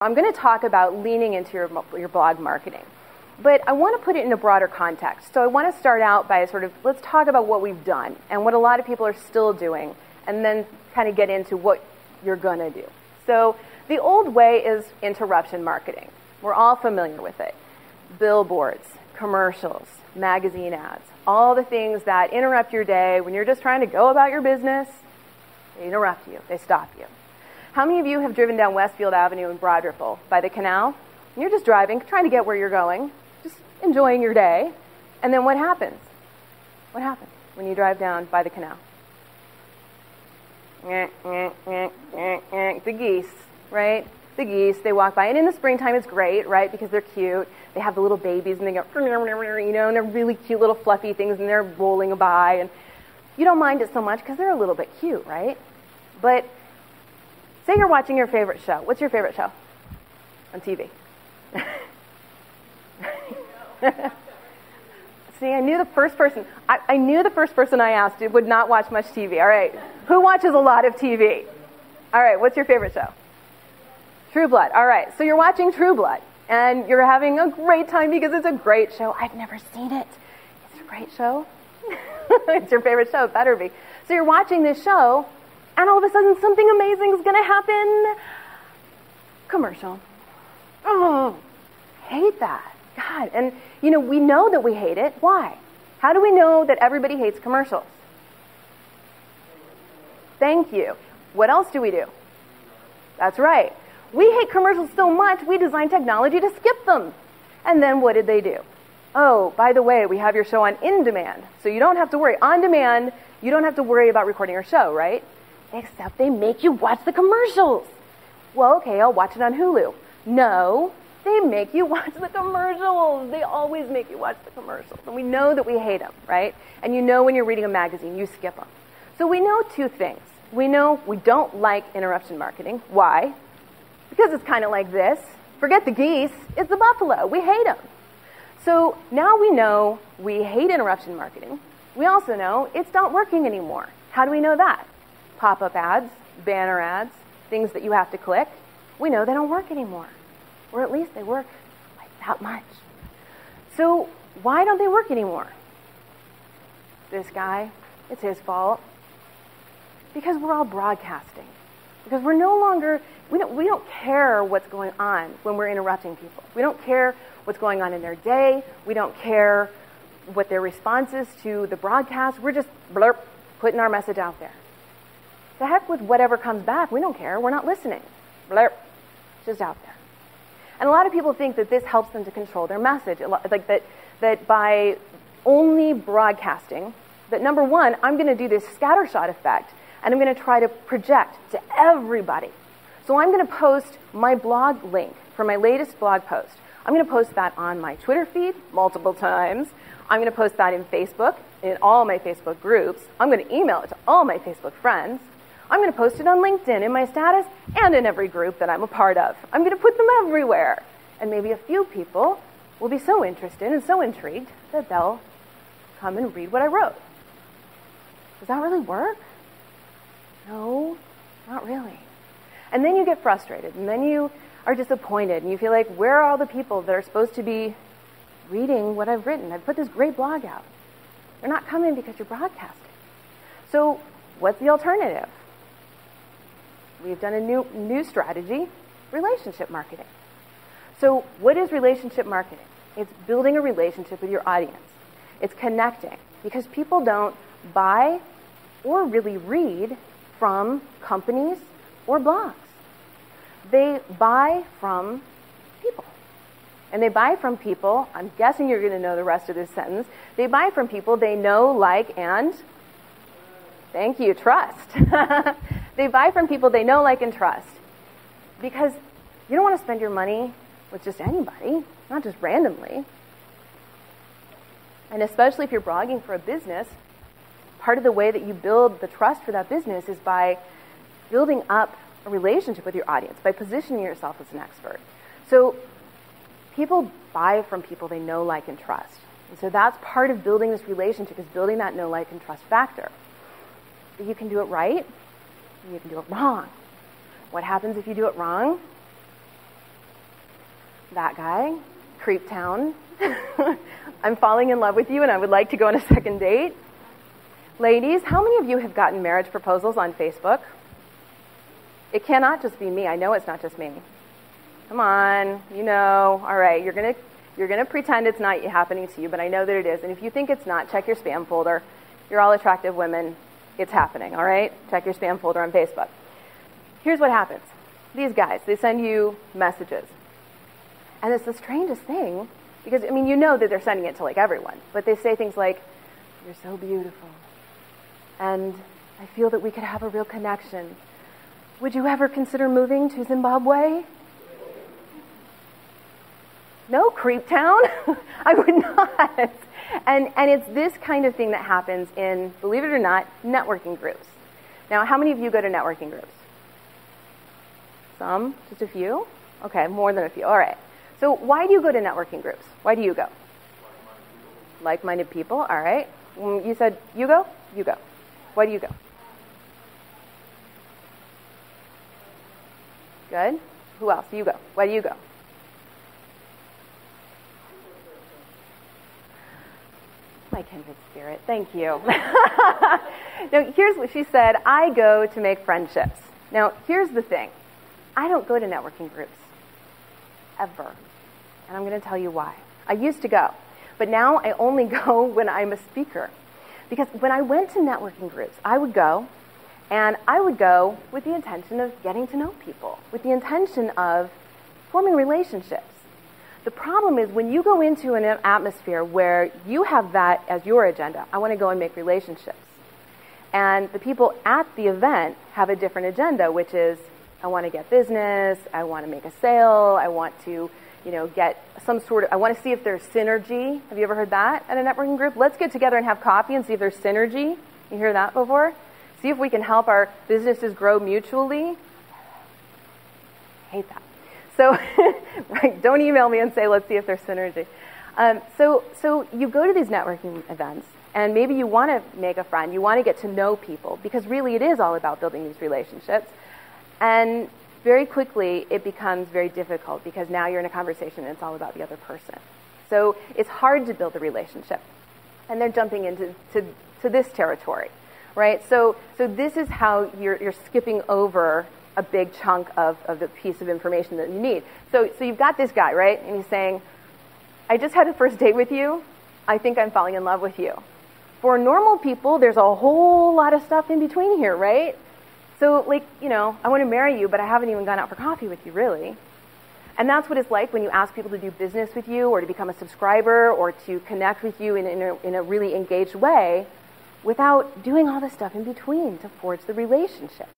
I'm going to talk about leaning into your blog marketing. But I want to put it in a broader context. So I want to start out by let's talk about what we've done and what a lot of people are still doing, and then kind of get into what you're going to do. So the old way is interruption marketing. We're all familiar with it. Billboards, commercials, magazine ads, all the things that interrupt your day when you're just trying to go about your business. They interrupt you. They stop you. How many of you have driven down Westfield Avenue in Broad Ripple by the canal? And you're just driving, trying to get where you're going, just enjoying your day. And then what happens? What happens when you drive down by the canal? The geese, right? The geese, they walk by. And in the springtime, it's great, right? Because they're cute. They have the little babies, and they go, and they're really cute little fluffy things, and they're rolling by. And you don't mind it so much because they're a little bit cute, right? But say you're watching your favorite show. What's your favorite show on TV? See, I knew the first person. I knew the first person I asked would not watch much TV. All right. Who watches a lot of TV? All right. What's your favorite show? True Blood. All right. So you're watching True Blood, and you're having a great time because it's a great show. I've never seen it. It's a great show. It's your favorite show. It better be. So you're watching this show, and all of a sudden something amazing is going to happen. Commercial. Oh, hate that. God. And, we know that we hate it. Why? How do we know that everybody hates commercials? Thank you. What else do we do? That's right. We hate commercials so much, we designed technology to skip them. And then what did they do? Oh, by the way, we have your show on in-demand. So you don't have to worry. On demand, you don't have to worry about recording your show, right? Except they make you watch the commercials. Well, okay, I'll watch it on Hulu. No, they make you watch the commercials. They always make you watch the commercials. And we know that we hate them, right? And when you're reading a magazine, you skip them. So we know two things. We know we don't like interruption marketing. Why? Because it's kind of like this. Forget the geese. It's the buffalo. We hate them. So now we know we hate interruption marketing. We also know it's not working anymore. How do we know that? Pop-up ads, banner ads, things that you have to click. We know they don't work anymore. Or at least they work like that much. So why don't they work anymore? This guy, it's his fault. Because we're all broadcasting. Because we're no longer, we don't care what's going on when we're interrupting people. We don't care what's going on in their day. We don't care what their response is to the broadcast. We're just blurp, putting our message out there. The heck with whatever comes back. We don't care. We're not listening. Blurp, just out there. And a lot of people think that this helps them to control their message. Like that by only broadcasting, that number one, I'm going to do this scattershot effect, and I'm going to try to project to everybody. So I'm going to post my blog link for my latest blog post. I'm going to post that on my Twitter feed multiple times. I'm going to post that in Facebook, in all my Facebook groups. I'm going to email it to all my Facebook friends. I'm going to post it on LinkedIn in my status and in every group that I'm a part of. I'm going to put them everywhere. And maybe a few people will be so interested and so intrigued that they'll come and read what I wrote. Does that really work? No, not really. And then you get frustrated, and then you are disappointed, and you feel like, where are all the people that are supposed to be reading what I've written? I've put this great blog out. They're not coming because you're broadcasting. So what's the alternative? We've done a new strategy, relationship marketing. So what is relationship marketing? It's building a relationship with your audience. It's connecting, because people don't buy or really read from companies or blogs. They buy from people. And they buy from people, I'm guessing you're going to know the rest of this sentence, they buy from people they know, like, and, thank you, trust. They buy from people they know, like, and trust. Because you don't want to spend your money with just anybody, not just randomly. And especially if you're blogging for a business, part of the way that you build the trust for that business is by building up a relationship with your audience, by positioning yourself as an expert. So people buy from people they know, like, and trust. And so that's part of building this relationship, is building that know, like, and trust factor. But you can do it right, and you can do it wrong. What happens if you do it wrong? that guy, Creep Town. I'm falling in love with you and I would like to go on a second date. Ladies, how many of you have gotten marriage proposals on Facebook? It cannot just be me. I know it's not just me. Come on, you know. All right, you're gonna pretend it's not happening to you, but I know that it is. And if you think it's not, check your spam folder. You're all attractive women. It's happening, all right? Check your spam folder on Facebook. Here's what happens. These guys, they send you messages. And it's the strangest thing, because, I mean, you know that they're sending it to, like, everyone. But they say things like, you're so beautiful. And I feel that we could have a real connection. Would you ever consider moving to Zimbabwe? No, Creep Town. I would not. And it's this kind of thing that happens in, believe it or not, networking groups. Now, how many of you go to networking groups? Some? Just a few? Okay, more than a few. All right. So why do you go to networking groups? Why do you go? Like-minded people. All right. You said you go? You go. Why do you go? Good. Who else? You go. Why do you go? My kindred spirit. Thank you. Now, here's what she said. I go to make friendships. Now, here's the thing. I don't go to networking groups. Ever. And I'm going to tell you why. I used to go. But now I only go when I'm a speaker. Because when I went to networking groups, I would go, and I would go with the intention of getting to know people, with the intention of forming relationships. The problem is when you go into an atmosphere where you have that as your agenda, I want to go and make relationships. And the people at the event have a different agenda, which is, I want to get business, I want to make a sale, I want to, get some sort of, I want to see if there's synergy. Have you ever heard that at a networking group? Let's get together and have coffee and see if there's synergy. You hear that before? See if we can help our businesses grow mutually. I hate that. So, right, don't email me and say, let's see if there's synergy. So you go to these networking events, and maybe you want to make a friend, you want to get to know people, because really it is all about building these relationships. And very quickly, it becomes very difficult, because now you're in a conversation and it's all about the other person. So it's hard to build a relationship. And they're jumping into this territory, right? So this is how you're skipping over a big chunk of the piece of information that you need. So you've got this guy, right? And he's saying, I just had a first date with you. I think I'm falling in love with you. For normal people, there's a whole lot of stuff in between here, right? So, I want to marry you, but I haven't even gone out for coffee with you, really. And that's what it's like when you ask people to do business with you or to become a subscriber or to connect with you in a really engaged way without doing all the stuff in between to forge the relationship.